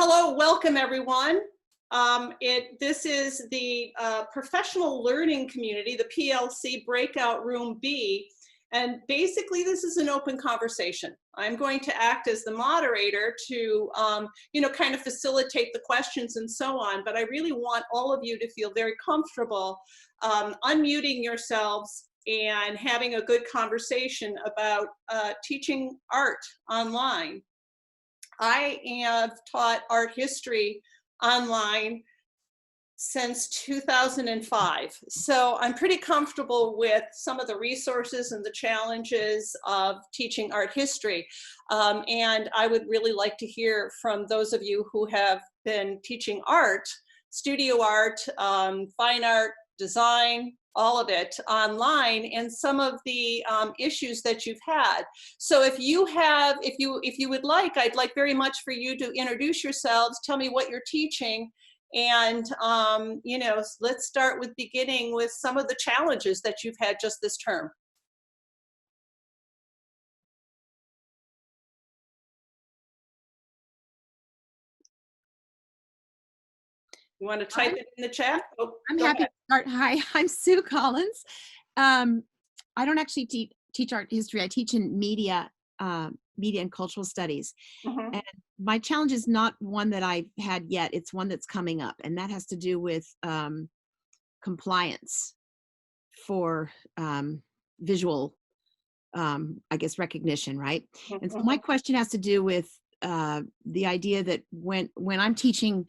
Hello, welcome everyone. This is the professional learning community, the PLC breakout room B, and basically this is an open conversation. I'm going to act as the moderator to, kind of facilitate the questions and so on, but I really want all of you to feel very comfortable unmuting yourselves and having a good conversation about teaching art online. I have taught art history online since 2005. So I'm pretty comfortable with some of the resources and the challenges of teaching art history. And I would really like to hear from those of you who have been teaching art, studio art, fine art, design, all of it online, and some of the issues that you've had. So if you would like, I'd like very much for you to introduce yourselves, tell me what you're teaching, and let's start with beginning with some of the challenges that you've had just this term. You want to type it in the chat? Oh, I'm happy to start. Hi, I'm Sue Collins. I don't actually teach art history. I teach in media and cultural studies. Mm-hmm. And my challenge is not one that I've had yet. It's one that's coming up, and that has to do with compliance for visual, I guess, recognition, right? Mm-hmm. And so my question has to do with the idea that when I'm teaching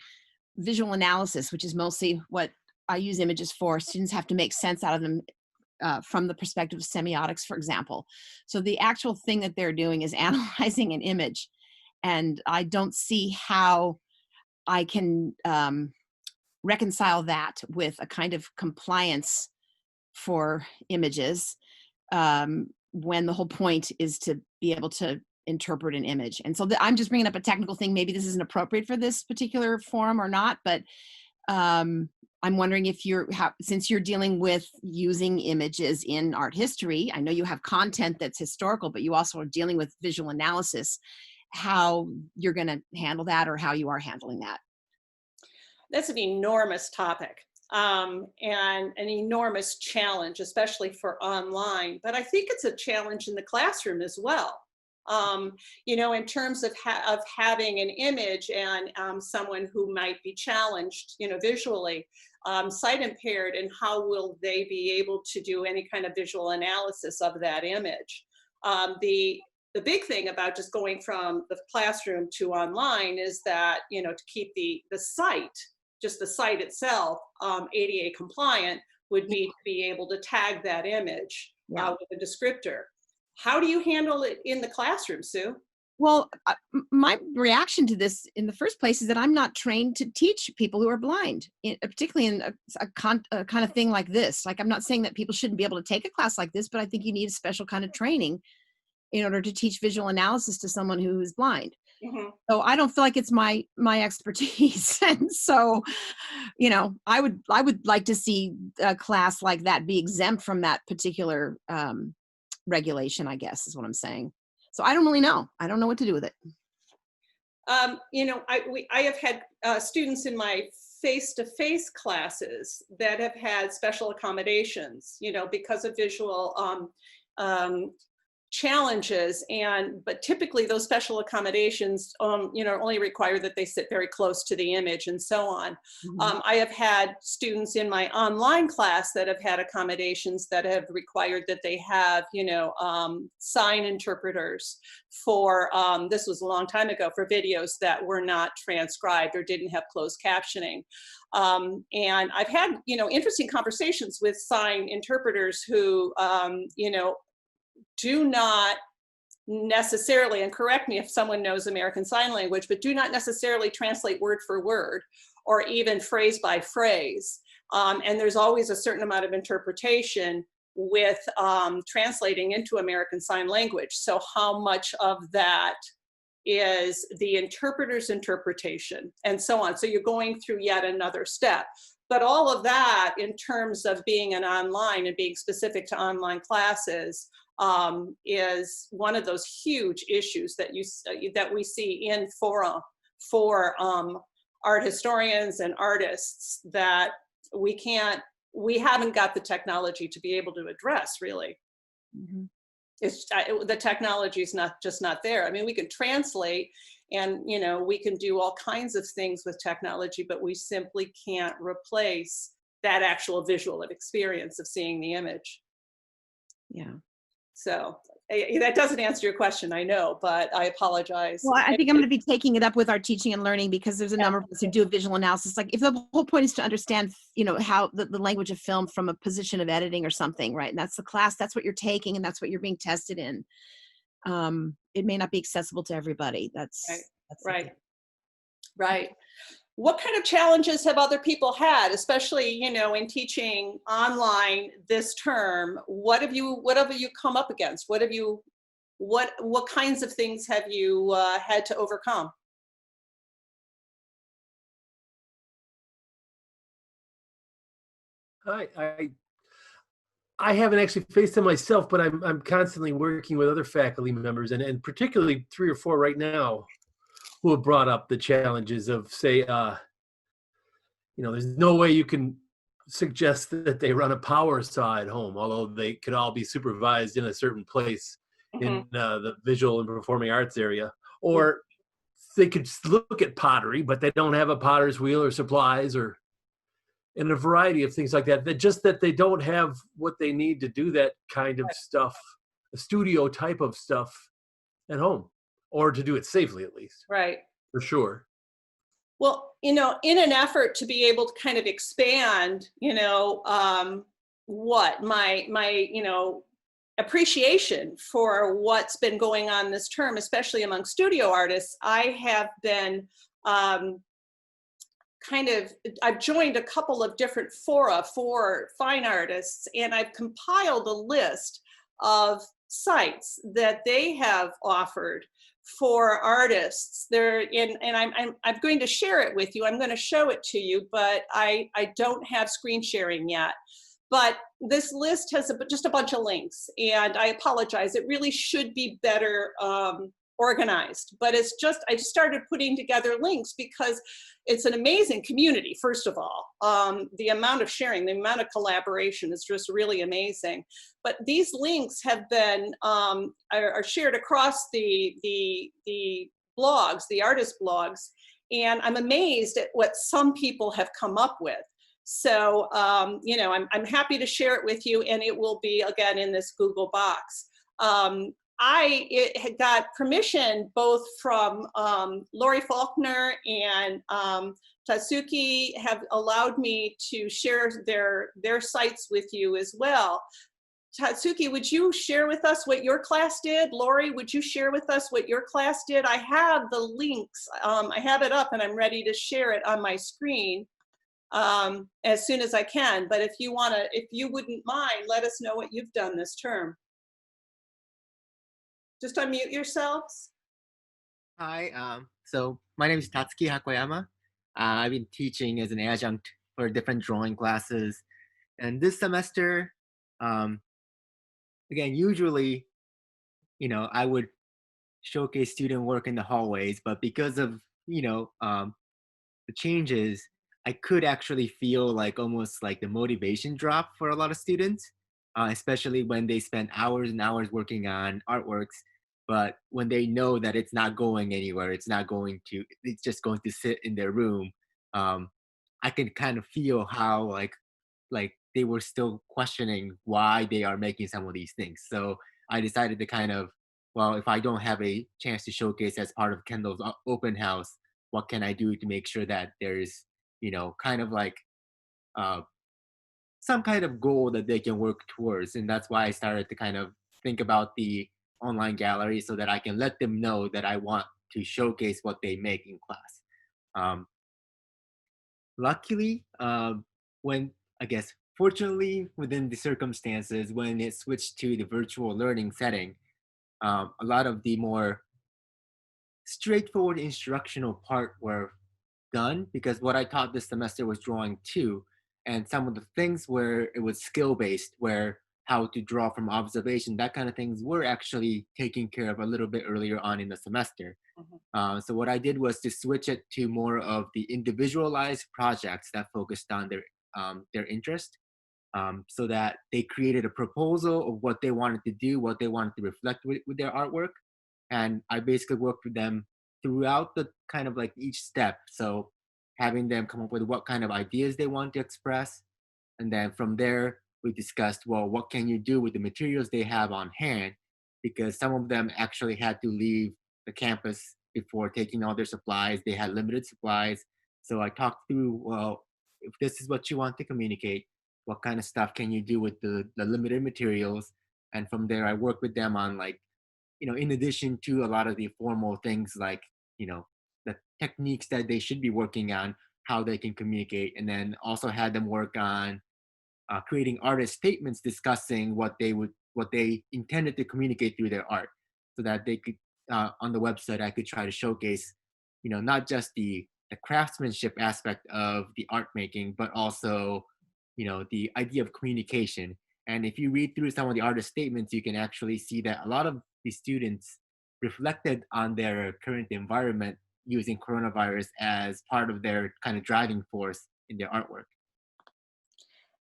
visual analysis, which is mostly what I use images for, students have to make sense out of them from the perspective of semiotics, for example. So the actual thing that they're doing is analyzing an image, and I don't see how I can reconcile that with a kind of compliance for images when the whole point is to be able to interpret an image. And so I'm just bringing up a technical thing. Maybe this isn't appropriate for this particular forum or not, but I'm wondering if since you're dealing with using images in art history, I know you have content that's historical, but you also are dealing with visual analysis, how you're going to handle that or how you are handling that. That's an enormous topic and an enormous challenge, especially for online, but I think it's a challenge in the classroom as well. In terms of having an image and someone who might be challenged, visually, sight impaired, and how will they be able to do any kind of visual analysis of that image? The big thing about just going from the classroom to online is that, to keep the site, just the site itself, ADA compliant, would be to be able to tag that image with a descriptor. How do you handle it in the classroom, Sue? Well, my reaction to this in the first place is that I'm not trained to teach people who are blind, particularly in a kind of thing like this. Like, I'm not saying that people shouldn't be able to take a class like this, but I think you need a special kind of training in order to teach visual analysis to someone who is blind. Mm-hmm. So I don't feel like it's my expertise. And so, I would like to see a class like that be exempt from that particular regulation, I guess is what I'm saying. So I don't really know. I don't know what to do with it. I have had students in my face-to-face classes that have had special accommodations, because of visual challenges, but typically those special accommodations only require that they sit very close to the image and so on. Mm-hmm. I have had students in my online class that have had accommodations that have required that they have sign interpreters for this was a long time ago, for videos that were not transcribed or didn't have closed captioning. And I've had interesting conversations with sign interpreters who do not necessarily, and correct me if someone knows American Sign Language, but do not necessarily translate word for word or even phrase by phrase. And there's always a certain amount of interpretation with translating into American Sign Language. So how much of that is the interpreter's interpretation and so on. So you're going through yet another step. But all of that in terms of being an online and being specific to online classes is one of those huge issues that we see in fora for art historians and artists that we haven't got the technology to be able to address, really. Mhm. The technology is not there. I mean, we can translate, and we can do all kinds of things with technology, but we simply can't replace that actual visual experience of seeing the image. Yeah. So that doesn't answer your question, I know, but I apologize. Well, I think I'm going to be taking it up with our teaching and learning, because there's a number of us who do a visual analysis. Like, if the whole point is to understand, how the language of film from a position of editing or something, right? And that's the class, that's what you're taking, and that's what you're being tested in. It may not be accessible to everybody. Right, That's the right, thing. right. What kind of challenges have other people had, especially, in teaching online this term? What have you come up against? What kinds of things have you had to overcome? I I I haven't actually faced them myself, but I'm constantly working with other faculty members, and particularly 3 or 4 right now who have brought up the challenges of, say, there's no way you can suggest that they run a power saw at home, although they could all be supervised in a certain place Mhm. in the visual and performing arts area. Yeah. Or they could look at pottery, but they don't have a potter's wheel or supplies, or and a variety of things like that. That they don't have what they need to do that kind of stuff, a studio type of stuff at home, or to do it safely, at least, Right. for sure. Well, in an effort to be able to kind of expand, what my appreciation for what's been going on this term, especially among studio artists, I have been um, I've joined a couple of different fora for fine artists, and I've compiled a list of sites that they have offered for artists. They're in, and I'm going to share it with you. I'm going to show it to you, but I don't have screen sharing yet. But this list has just a bunch of links, and I apologize. It really should be better organized, but I just started putting together links because it's an amazing community. First of all, the amount of sharing, the amount of collaboration is just really amazing. But these links have been are shared across the blogs, the artist blogs, and I'm amazed at what some people have come up with. So, I'm happy to share it with you, and it will be, again, in this Google box. I had got permission both from Lori Faulkner and Tatsuki have allowed me to share their sites with you as well. Tatsuki, would you share with us what your class did? Lori, would you share with us what your class did? I have the links. I have it up, and I'm ready to share it on my screen as soon as I can. But if you wouldn't mind, let us know what you've done this term. Just unmute yourselves. Hi, so my name is Tatsuki Hakoyama. I've been teaching as an adjunct for different drawing classes. And this semester, um, again, usually, I would showcase student work in the hallways, but because of, the changes, I could actually feel like almost like the motivation drop for a lot of students, especially when they spend hours and hours working on artworks. But when they know that it's not going anywhere, it's just going to sit in their room. Um, I can kind of feel how like they were still questioning why they are making some of these things. So I decided to kind of, well, if I don't have a chance to showcase as part of Kendall's open house, what can I do to make sure that there's, kind of like uh, some kind of goal that they can work towards. And that's why I started to kind of think about the online gallery so that I can let them know that I want to showcase what they make in class. Um, Luckily, when I guess fortunately within the circumstances when it switched to the virtual learning setting, a lot of the more straightforward instructional part were done because what I taught this semester was drawing too, and some of the things where it was skill based, where how to draw from observation, that kind of things were actually taken care of a little bit earlier on in the semester. So what I did was to switch it to more of the individualized projects that focused on their interest, so that they created a proposal of what they wanted to do, what they wanted to reflect with their artwork. And I basically worked with them throughout the kind of like each step. So having them come up with what kind of ideas they want to express. And then from there, we discussed, well, what can you do with the materials they have on hand? Because some of them actually had to leave the campus before taking all their supplies. They had limited supplies. So I talked through, well, if this is what you want to communicate, what kind of stuff can you do with the limited materials? And from there, I worked with them on like, in addition to a lot of the formal things like, the techniques that they should be working on, how they can communicate, and then also had them work on creating artist statements discussing what they intended to communicate through their art, so that they could on the website I could try to showcase, not just the craftsmanship aspect of the art making, but also the idea of communication. And if you read through some of the artist statements, you can actually see that a lot of the students reflected on their current environment using coronavirus as part of their kind of driving force in their artwork.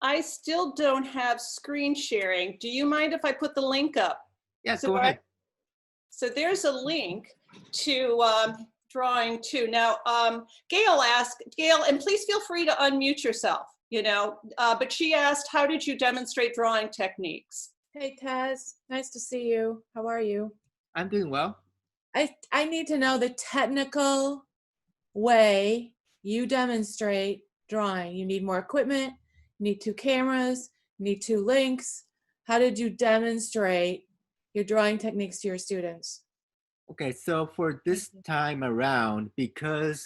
I still don't have screen sharing. Do you mind if I put the link up? Yeah, So go ahead. So there's a link to drawing two. Now, Gail asked, Gail, and please feel free to unmute yourself, but she asked, how did you demonstrate drawing techniques? Hey Taz, nice to see you. How are you? I'm doing well. I need to know the technical way you demonstrate drawing. You need more equipment, you need 2 cameras, you need 2 links. How did you demonstrate your drawing techniques to your students? Okay, so for this time around, because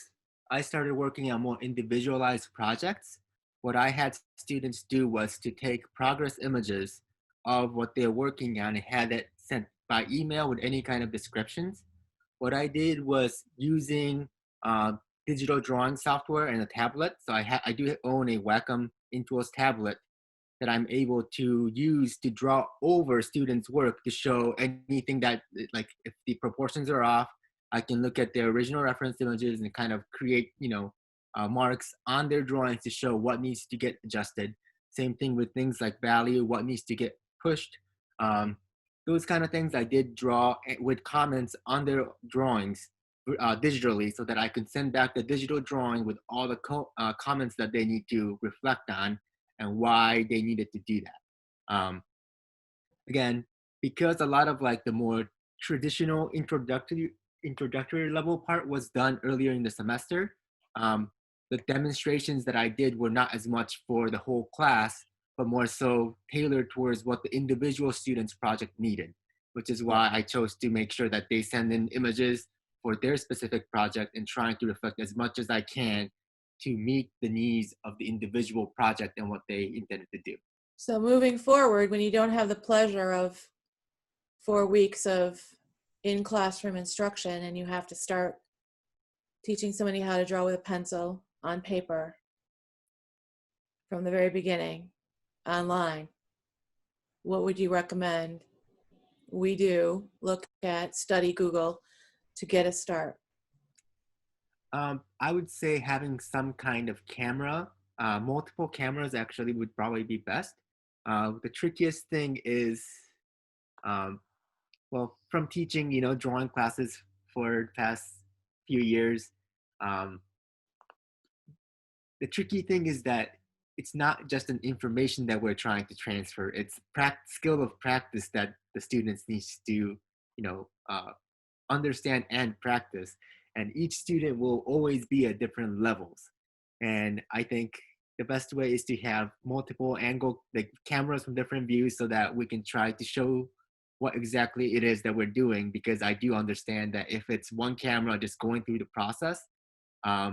I started working on more individualized projects, what I had students do was to take progress images of what they're working on and had it sent by email with any kind of descriptions. What I did was using digital drawing software and a tablet. So I do own a Wacom Intuos tablet that I'm able to use to draw over students' work to show anything that, like, if the proportions are off, I can look at their original reference images and kind of create, marks on their drawings to show what needs to get adjusted. Same thing with things like value, what needs to get pushed. Those kind of things I did draw with comments on their drawings digitally, so that I could send back the digital drawing with all the comments that they need to reflect on and why they needed to do that. Again, because a lot of like the more traditional introductory level part was done earlier in the semester, the demonstrations that I did were not as much for the whole class, but more so tailored towards what the individual student's project needed, which is why I chose to make sure that they send in images for their specific project and trying to reflect as much as I can to meet the needs of the individual project and what they intended to do. So moving forward, when you don't have the pleasure of 4 weeks of in-classroom instruction and you have to start teaching somebody how to draw with a pencil on paper from the very beginning online, what would you recommend we do? Look at, study Google to get a start. I would say having some kind of camera, multiple cameras actually would probably be best. The trickiest thing is, well, from teaching, drawing classes for the past few years, the tricky thing is that it's not just an information that we're trying to transfer. It's skill of practice that the students needs to, understand and practice. And each student will always be at different levels. And I think the best way is to have multiple cameras from different views so that we can try to show what exactly it is that we're doing. Because I do understand that if it's one camera just going through the process, I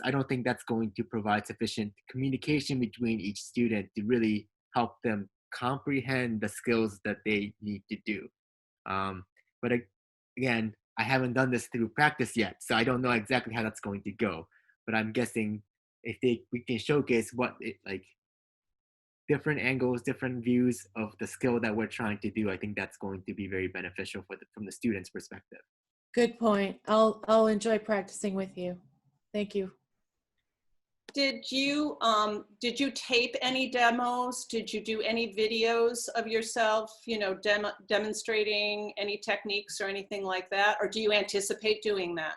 don't think that's going to provide sufficient communication between each student to really help them comprehend the skills that they need to do. But again, I haven't done this through practice yet, so I don't know exactly how that's going to go. But I'm guessing if we can showcase what different angles, different views of the skill that we're trying to do, I think that's going to be very beneficial from the student's perspective. Good point. I'll enjoy practicing with you. Thank you. Did you tape any demos? Did you do any videos of yourself, demonstrating any techniques or anything like that? Or do you anticipate doing that?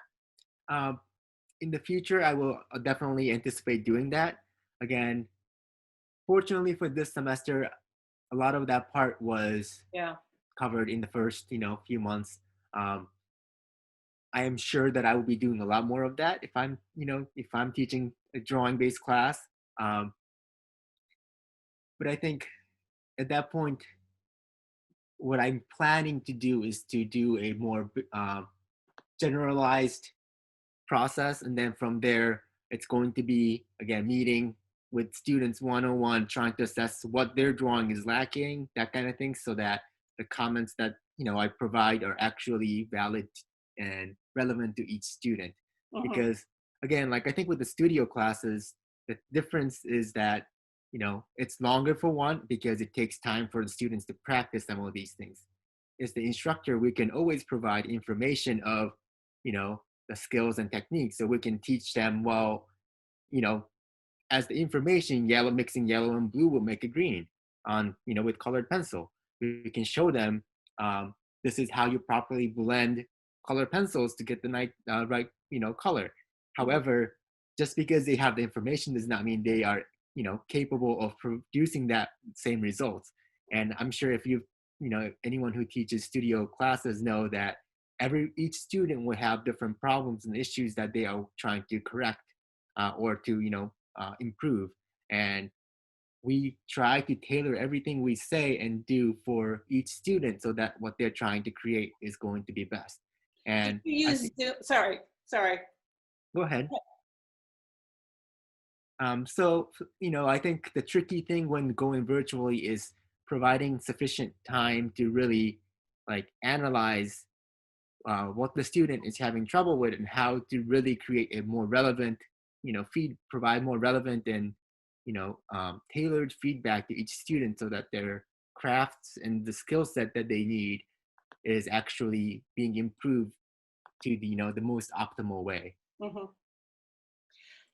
In the future, I will definitely anticipate doing that. Again, fortunately for this semester, a lot of that part was covered in the first, few months. I am sure that I will be doing a lot more of that if I'm teaching a drawing-based class. But I think at that point, what I'm planning to do is to do a more generalized process, and then from there, it's going to be, again, meeting with students one-on-one, trying to assess what their drawing is lacking, that kind of thing, so that the comments that I provide are actually valid and relevant to each student. Because again, like I think with the studio classes, the difference is that it's longer for one, because it takes time for the students to practice some of these things. As the instructor, we can always provide information of the skills and techniques, so we can teach them, well, as the information, mixing yellow and blue will make it green on with colored pencil. We can show them this is how you properly blend colored pencils to get the right color. However, just because they have the information does not mean they are capable of producing that same results. And I'm sure if anyone who teaches studio classes know that each student will have different problems and issues that they are trying to correct or to improve. And we try to tailor everything we say and do for each student so that what they're trying to create is going to be best. And you use sorry. Go ahead. So I think the tricky thing when going virtually is providing sufficient time to really analyze what the student is having trouble with, and how to really create a more relevant, provide more relevant and tailored feedback to each student, so that their crafts and the skill set that they need is actually being improved to the most optimal way.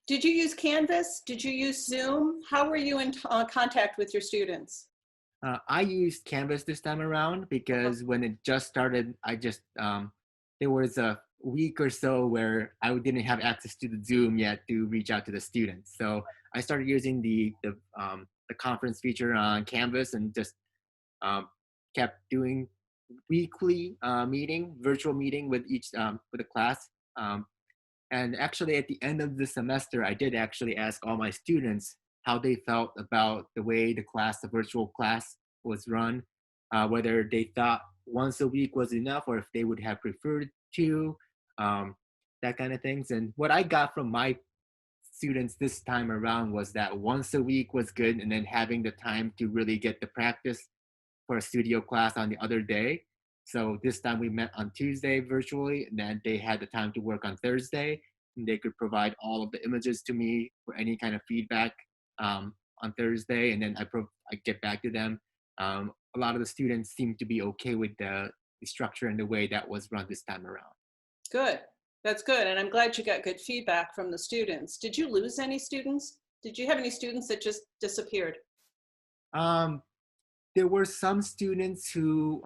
Did you use Canvas? Did you use Zoom? How were you in contact with your students? I used Canvas this time around, because when it just started, I just there was a week or so where I didn't have access to the Zoom yet to reach out to the students. So I started using the conference feature on Canvas, and just kept doing weekly virtual meeting with each with the class. And actually, at the end of the semester, I did actually ask all my students how they felt about the way the virtual class was run, whether they thought once a week was enough, or if they would have preferred to, that kind of things. And what I got from my students this time around was that once a week was good, and then having the time to really get the practice for a studio class on the other day. So this time we met on Tuesday virtually, and then they had the time to work on Thursday, and they could provide all of the images to me for any kind of feedback on Thursday, and then I get back to them. A lot of the students seem to be okay with the structure and the way that was run this time around. Good. That's good. And I'm glad you got good feedback from the students. Did you lose any students? Did you have any students that just disappeared? There were some students who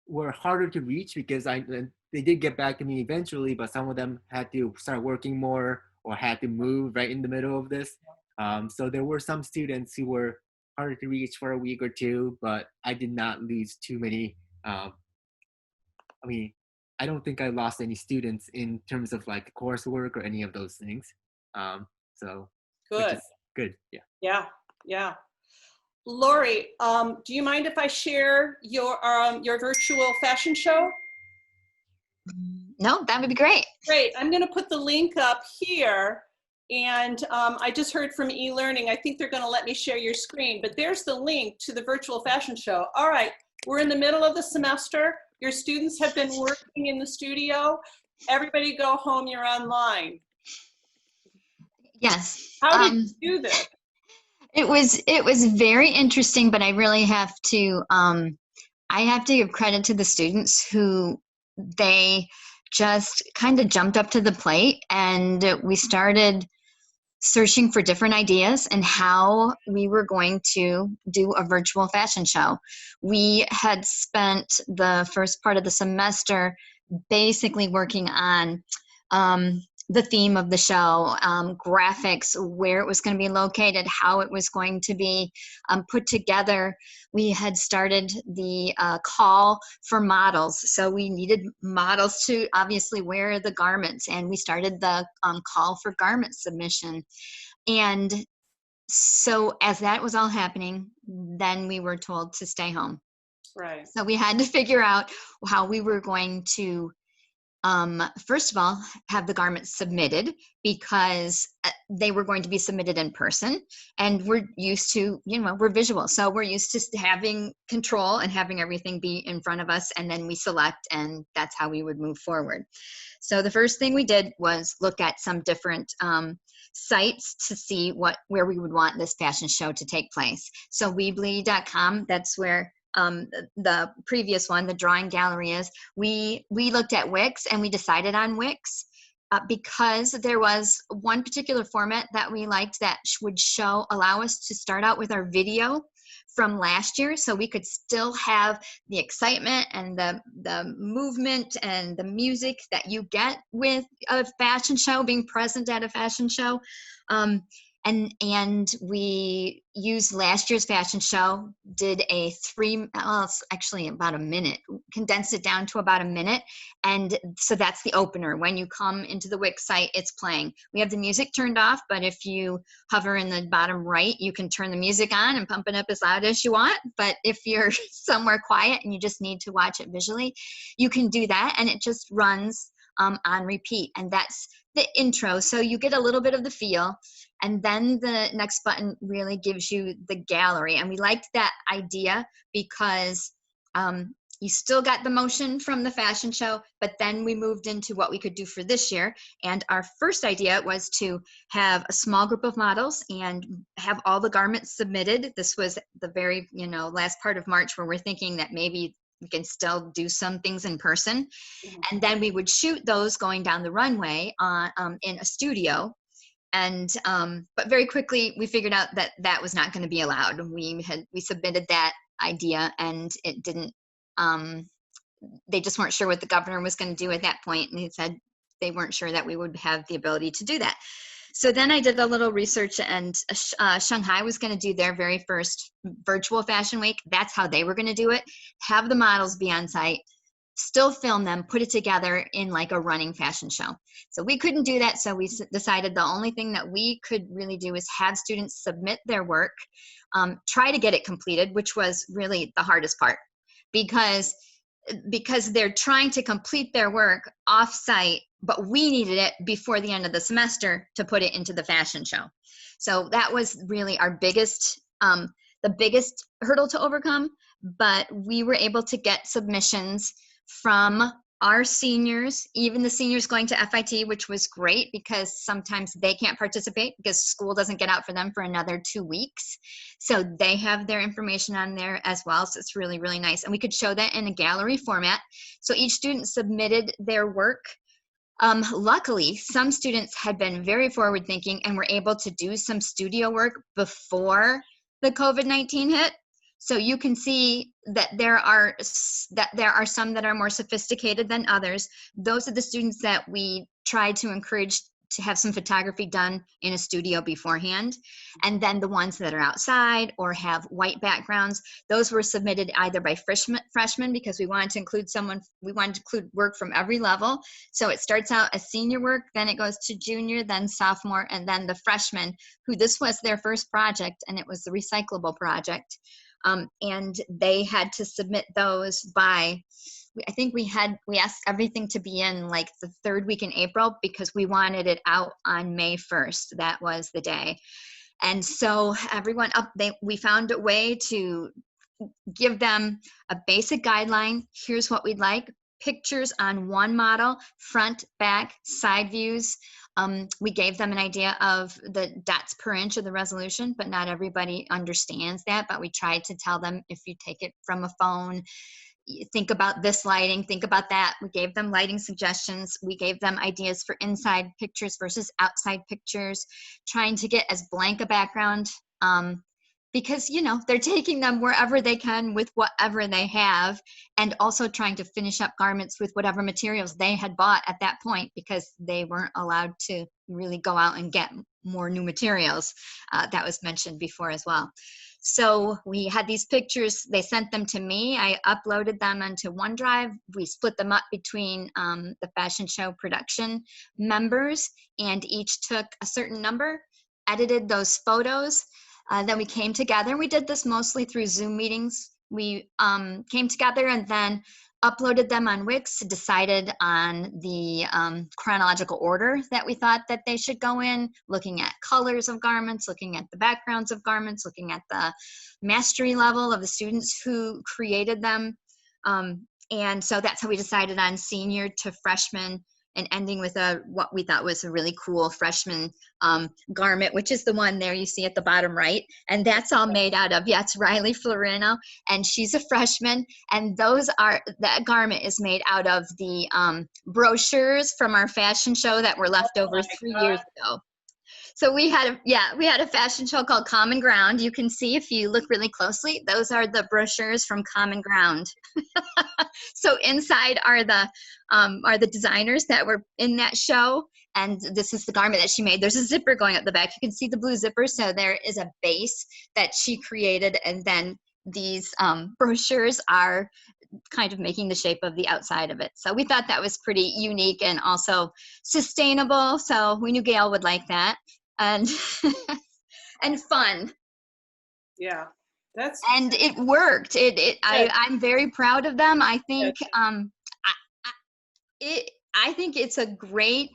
were harder to reach, because they did get back to me eventually, but some of them had to start working more or had to move right in the middle of this. So there were some students who were harder to reach for a week or two, but I did not lose too many. I don't think I lost any students in terms of coursework or any of those things. So good. Good. Yeah. Lori, do you mind if I share your virtual fashion show? No, that would be great. Great. I'm going to put the link up here. And I just heard from eLearning. I think they're going to let me share your screen. But there's the link to the virtual fashion show. All right. We're in the middle of the semester. Your students have been working in the studio. Everybody go home. You're online. Yes. How did you do this? It was very interesting, but I really have to I have to give credit to the students who they just kind of jumped up to the plate, and we started searching for different ideas and how we were going to do a virtual fashion show. We had spent the first part of the semester basically working on the theme of the show, graphics, where it was going to be located, how it was going to be put together. We had started the call for models. So we needed models to obviously wear the garments, and we started the call for garment submission. And so as that was all happening, then we were told to stay home. Right. So we had to figure out how we were going to first of all, have the garments submitted, because they were going to be submitted in person, and we're used to, we're visual. So we're used to having control and having everything be in front of us, and then we select, and that's how we would move forward. So the first thing we did was look at some different sites to see where we would want this fashion show to take place. So Weebly.com, that's where the previous one, the drawing gallery, is. We looked at Wix, and we decided on Wix because there was one particular format that we liked that would allow us to start out with our video from last year, so we could still have the excitement and the movement and the music that you get with a fashion show, being present at a fashion show. And we used last year's fashion show, did it's actually about a minute, condensed it down to about a minute. And so that's the opener. When you come into the Wix site, it's playing. We have the music turned off, but if you hover in the bottom right, you can turn the music on and pump it up as loud as you want. But if you're somewhere quiet and you just need to watch it visually, you can do that. And it just runs on repeat. And that's the intro. So you get a little bit of the feel. And then the next button really gives you the gallery. And we liked that idea because you still got the motion from the fashion show, but then we moved into what we could do for this year. And our first idea was to have a small group of models and have all the garments submitted. This was the very, last part of March, where we're thinking that maybe we can still do some things in person. Mhm. And then we would shoot those going down the runway in a studio. And but very quickly we figured out that that was not going to be allowed. We submitted that idea, and it didn't. They just weren't sure what the governor was going to do at that point, and he said they weren't sure that we would have the ability to do that. So then I did a little research, and Shanghai was going to do their very first virtual fashion week. That's how they were going to do it. Have the models be on site, still film them, put it together in like a running fashion show. So we couldn't do that. So we decided the only thing that we could really do is have students submit their work, try to get it completed, which was really the hardest part, because they're trying to complete their work off-site, but we needed it before the end of the semester to put it into the fashion show. So that was really our biggest, the biggest hurdle to overcome. But we were able to get submissions from our seniors, even the seniors going to FIT, which was great because sometimes they can't participate because school doesn't get out for them for another 2 weeks. So they have their information on there as well. So it's really, really nice. And we could show that in a gallery format. So each student submitted their work. Luckily, some students had been very forward thinking and were able to do some studio work before the COVID-19 hit. So you can see that there are some that are more sophisticated than others. Those are the students that we try to encourage to have some photography done in a studio beforehand. And then the ones that are outside or have white backgrounds, those were submitted either by freshmen because we wanted to include work from every level. So it starts out as senior work, then it goes to junior, then sophomore, and then the freshmen, who this was their first project, and it was the recyclable project. And they had to submit those by, I think we asked everything to be in like the third week in April because we wanted it out on May 1st. That was the day. And so everyone we found a way to give them a basic guideline. Here's what we'd like. pictures on one model, front, back, side views. We gave them an idea of the dots per inch of the resolution, but not everybody understands that. But we tried to tell them, if you take it from a phone, think about this lighting, think about that. We gave them lighting suggestions. We gave them ideas for inside pictures versus outside pictures, trying to get as blank a background, because, you know, they're taking them wherever they can with whatever they have, and also trying to finish up garments with whatever materials they had bought at that point, because they weren't allowed to really go out and get more new materials. That was mentioned before as well. So we had these pictures, they sent them to me, I uploaded them onto OneDrive, we split them up between the fashion show production members, and each took a certain number, edited those photos. Then we came together, and we did this mostly through Zoom meetings. We came together and then uploaded them on Wix, decided on the chronological order that we thought that they should go in, looking at colors of garments, looking at the backgrounds of garments, looking at the mastery level of the students who created them. And so that's how we decided on senior to freshman, and ending with what we thought was a really cool freshman garment, which is the one there you see at the bottom right. And that's all made out of, yeah, it's Riley Florino, and she's a freshman. And that garment is made out of the brochures from our fashion show that were left over 3 years ago. So we had a fashion show called Common Ground. You can see if you look really closely, those are the brochures from Common Ground. So inside are the designers that were in that show, and this is the garment that she made. There's a zipper going up the back. You can see the blue zipper. So there is a base that she created, and then these brochures are kind of making the shape of the outside of it. So we thought that was pretty unique and also sustainable. So we knew Gail would like that, and and fun. Yeah, and it worked. I'm very proud of them. I think I think it's a great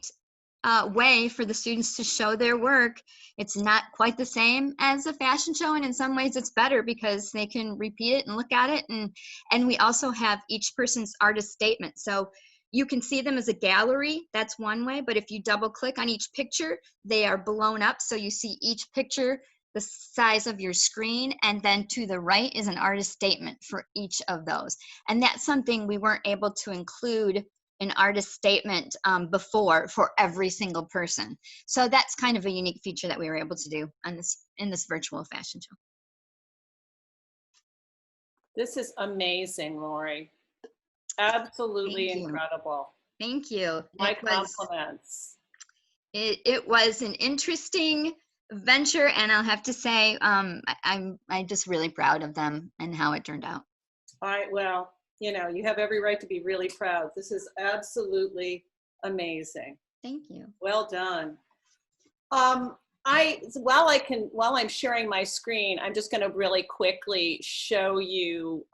way for the students to show their work. It's not quite the same as a fashion show, and in some ways it's better because they can repeat it and look at it, and we also have each person's artist statement. So you can see them as a gallery, that's one way, but if you double click on each picture, they are blown up, so you see each picture the size of your screen, and then to the right is an artist statement for each of those. And that's something we weren't able to include an artist statement before for every single person. So that's kind of a unique feature that we were able to do in this virtual fashion show. This is amazing, Lori. Absolutely Thank you. Incredible. Thank you. My compliments. It was an interesting venture, and I'll have to say I'm just really proud of them and how it turned out. All right, well, you know, you have every right to be really proud. This is absolutely amazing. Thank you. Well done. While I'm sharing my screen, I'm just going to really quickly show you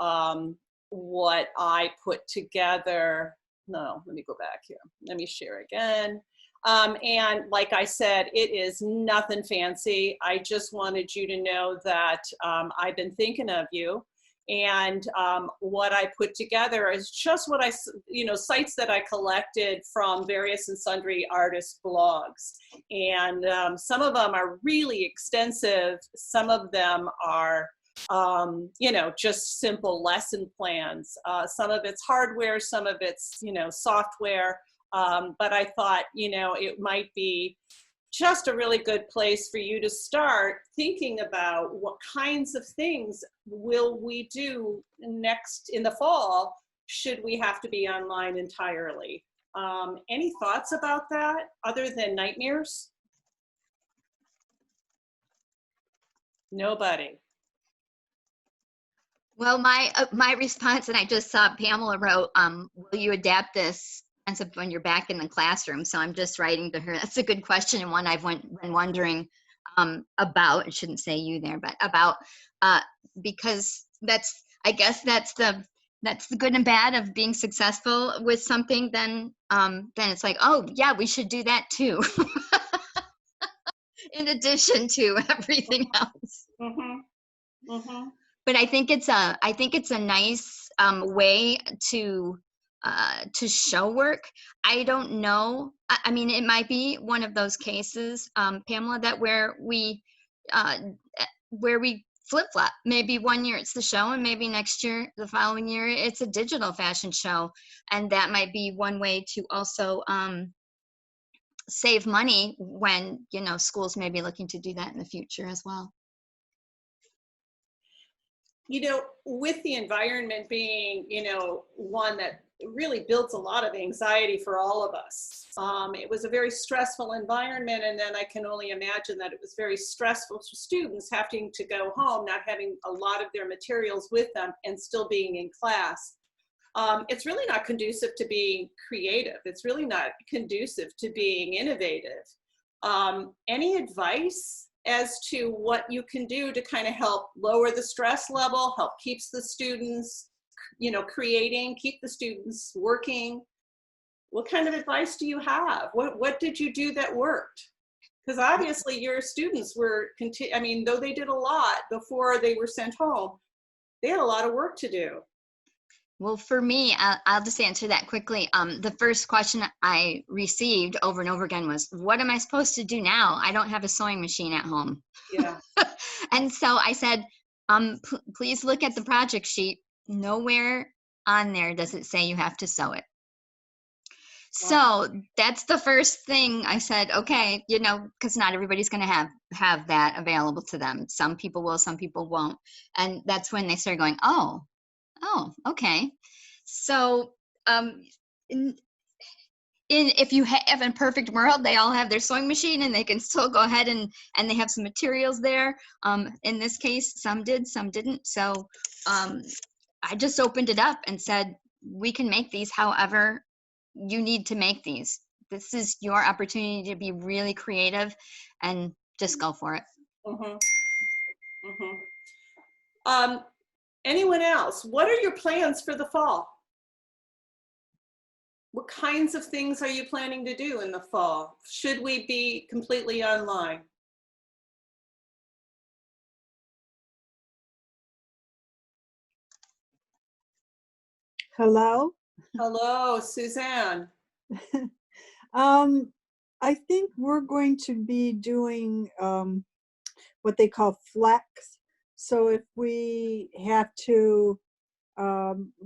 what I put together. No, let me go back here. Let me share again. And like I said, it is nothing fancy. I just wanted you to know that I've been thinking of you. And what I put together is just what sites that I collected from various and sundry artist blogs. And some of them are really extensive. Some of them are, just simple lesson plans. Some of it's hardware, some of it's, software. But I thought, it might be just a really good place for you to start thinking about what kinds of things will we do next in the fall, should we have to be online entirely. Any thoughts about that other than nightmares? Nobody. Well, my response, and I just saw Pamela wrote, will you adapt this concept when you're back in the classroom? So I'm just writing to her. That's a good question, and one I've been wondering about. I shouldn't say you there, but about, because I guess that's the good and bad of being successful with something. Then it's like, oh yeah, we should do that too, in addition to everything else. Mm-hmm. Mm-hmm. But I think it's a nice way to to show work. I don't know. I mean, it might be one of those cases, Pamela, that where we flip flop. Maybe one year it's the show, and maybe next year, the following year, it's a digital fashion show, and that might be one way to also save money when schools may be looking to do that in the future as well. With the environment being, one that really builds a lot of anxiety for all of us. It was a very stressful environment, and then I can only imagine that it was very stressful for students having to go home, not having a lot of their materials with them, and still being in class. It's really not conducive to being creative. It's really not conducive to being innovative. Any advice as to what you can do to kind of help lower the stress level, help keeps the students, creating, keep the students working? What kind of advice do you have? What did you do that worked? Because obviously your students were, though they did a lot before they were sent home, they had a lot of work to do. Well, for me, I'll just answer that quickly. The first question I received over and over again was, what am I supposed to do now? I don't have a sewing machine at home. Yeah. And so I said, please look at the project sheet. Nowhere on there does it say you have to sew it. Wow. So that's the first thing I said, okay, because not everybody's going to have that available to them. Some people will, some people won't. And that's when they started going, oh, okay. So if you have a perfect world, they all have their sewing machine and they can still go ahead and they have some materials there. In this case, some did, some didn't. So I just opened it up and said, we can make these however you need to make these. This is your opportunity to be really creative and just go for it. Mm-hmm. Mm-hmm. Anyone else? What are your plans for the fall? What kinds of things are you planning to do in the fall? Should we be completely online? Hello? Hello, Suzanne. I think we're going to be doing what they call flex. So if we have to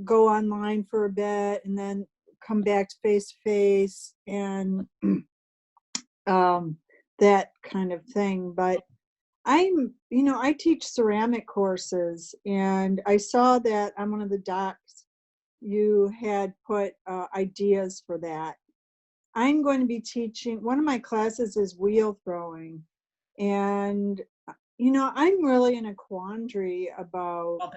go online for a bit and then come back face to face and that kind of thing. But I teach ceramic courses, and I saw that on one of the docs you had put ideas for that. I'm going to be teaching, one of my classes is wheel throwing, and I'm really in a quandary about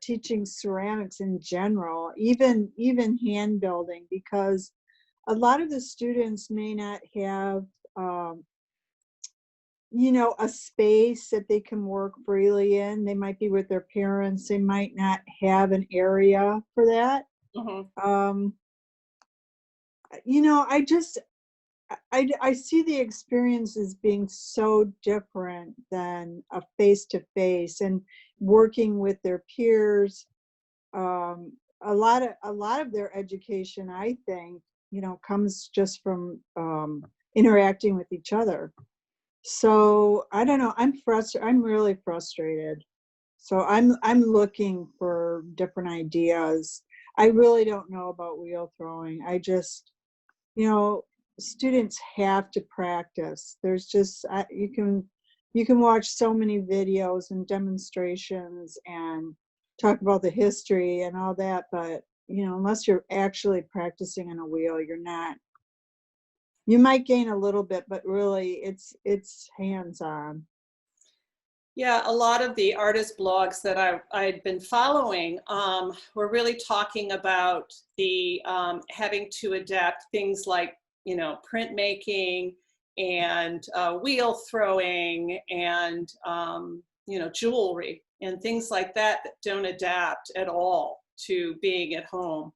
teaching ceramics in general, even hand building, because a lot of the students may not have a space that they can work freely in. They might be with their parents. They might not have an area for that. Mm-hmm. I see the experience as being so different than a face-to-face and working with their peers. A lot of their education, I think, comes just from interacting with each other. So I don't know. I'm frustrated. I'm really frustrated. So I'm looking for different ideas. I really don't know about wheel throwing. I just, students have to practice. There's just you can watch so many videos and demonstrations and talk about the history and all that, but unless you're actually practicing on a wheel, you're not. You might gain a little bit, but really it's hands-on. Yeah, a lot of the artist blogs that I'd been following were really talking about the having to adapt things like, printmaking and wheel throwing and, jewelry and things like that don't adapt at all to being at home.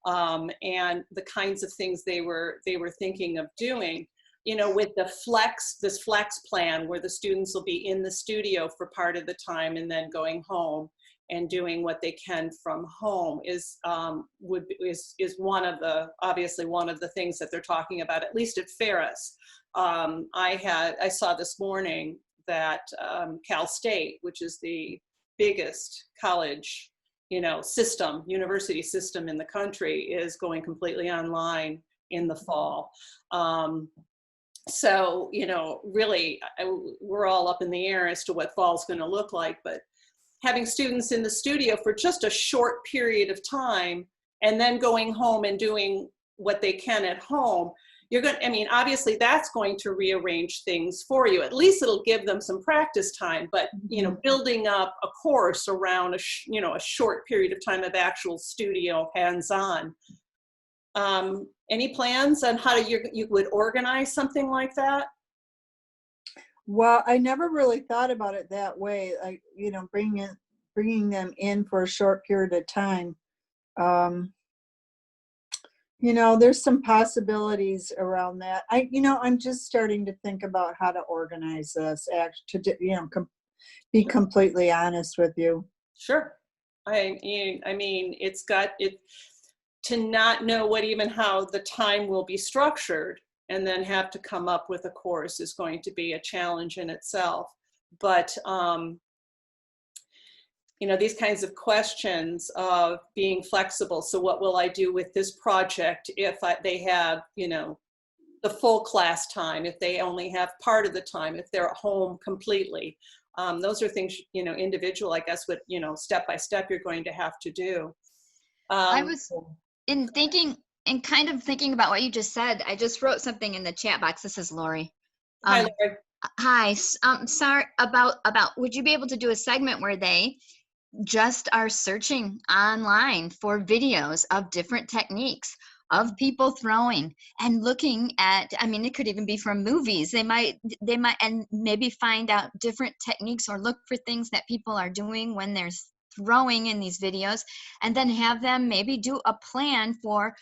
And the kinds of things they were thinking of doing, with this flex plan where the students will be in the studio for part of the time and then going home. and doing what they can from home is one of the, obviously one of the things that they're talking about, at least at Ferris. I saw this morning that Cal State, which is the biggest college, university system in the country, is going completely online in the fall. So, really, we're all up in the air as to what fall's going to look like, but having students in the studio for just a short period of time and then going home and doing what they can at home, obviously that's going to rearrange things for you. At least it'll give them some practice time, but, building up a course around a short period of time of actual studio hands-on. Any plans on how you would organize something like that? Well, I never really thought about it that way. Like, bringing them in for a short period of time. There's some possibilities around that. I'm just starting to think about how to organize this. Be completely honest with you. Sure. It's got it to not know how the time will be structured and then have to come up with a course is going to be a challenge in itself. But, these kinds of questions of being flexible. So what will I do with this project if they have, the full class time, if they only have part of the time, if they're at home completely? Those are things, individual, I guess, what, step by step you're going to have to do. I was kind of thinking about what you just said. I just wrote something in the chat box. This is Lori. Hi, Lori. Hi. Sorry about, would you be able to do a segment where they just are searching online for videos of different techniques of people throwing and looking at, it could even be from movies. They might, and maybe find out different techniques or look for things that people are doing when they're throwing in these videos, and then have them maybe do a plan for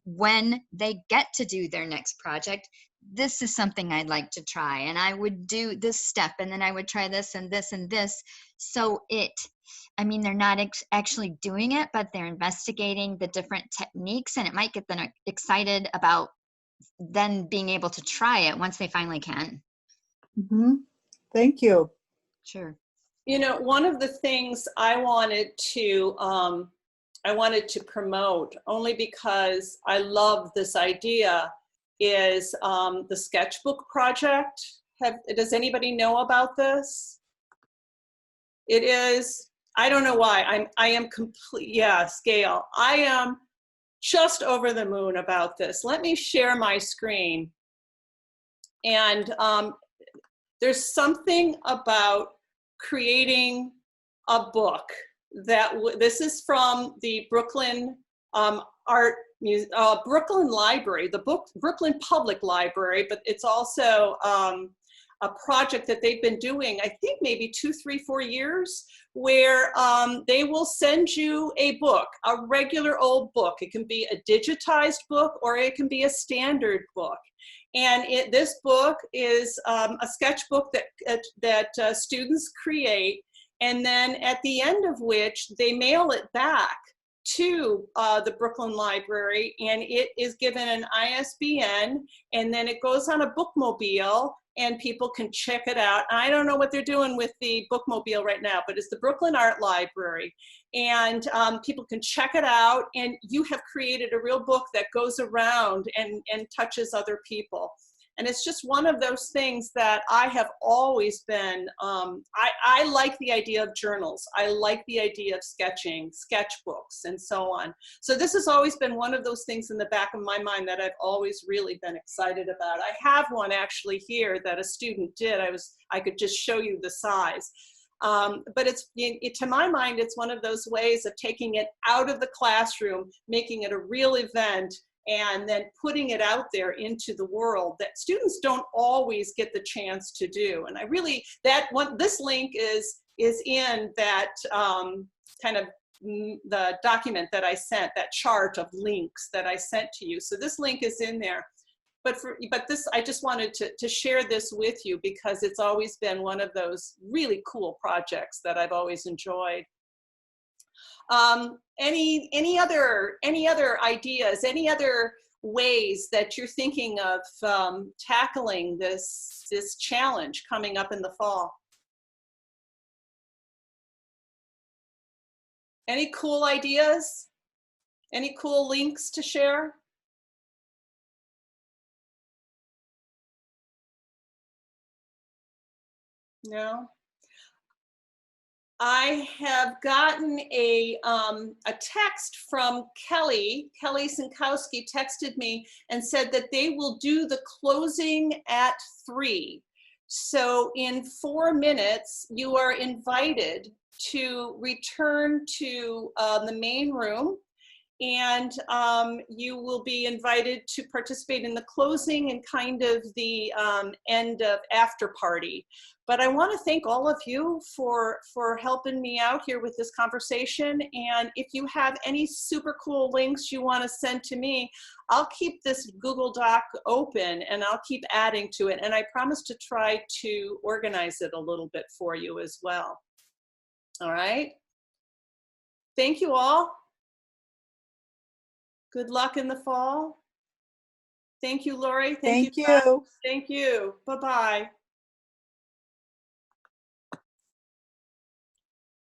when they get to do their next project. This is something I'd like to try, and I would do this step, and then I would try this and this and this. So they're not actually doing it, but they're investigating the different techniques, and it might get them excited about then being able to try it once they finally can. Mm-hmm. Thank you. Sure. One of the things I wanted to promote, only because I love this idea, is the sketchbook project. Does anybody know about this? It is, I don't know why, I am complete, yeah, Scale. I am just over the moon about this. Let me share my screen. And there's something about creating a book that, this is from the Brooklyn Brooklyn Library, the Brooklyn Public Library, but it's also a project that they've been doing, I think maybe 2, 3, 4 years, where they will send you a book, a regular old book. It can be a digitized book or it can be a standard book. And this book is a sketchbook that students create, and then at the end of which they mail it back to the Brooklyn Library, and it is given an ISBN, and then it goes on a bookmobile, and people can check it out. I don't know what they're doing with the bookmobile right now, but it's the Brooklyn Art Library, and people can check it out, and you have created a real book that goes around and touches other people. And it's just one of those things that I have always been, I like the idea of journals. I like the idea of sketching, sketchbooks, and so on. So this has always been one of those things in the back of my mind that I've always really been excited about. I have one actually here that a student did. I could just show you the size. But to my mind, it's one of those ways of taking it out of the classroom, making it a real event, and then putting it out there into the world that students don't always get the chance to do. And I really, this link is in that kind of the document that I sent, that chart of links that I sent to you. So this link is in there. But this, I just wanted to share this with you because it's always been one of those really cool projects that I've always enjoyed. Any other ideas, any other ways that you're thinking of tackling this challenge coming up in the fall? Any cool ideas? Any cool links to share? No? I have gotten a text from Kelly. Kelly Sinkowski texted me and said that they will do the closing at 3. So in 4 minutes, you are invited to return to the main room, and you will be invited to participate in the closing and kind of the end of after party. But I want to thank all of you for helping me out here with this conversation. And if you have any super cool links you want to send to me, I'll keep this Google Doc open and I'll keep adding to it. And I promise to try to organize it a little bit for you as well. All right. Thank you all. Good luck in the fall. Thank you, Lori. Thank Pat. you. Thank you. Bye-bye.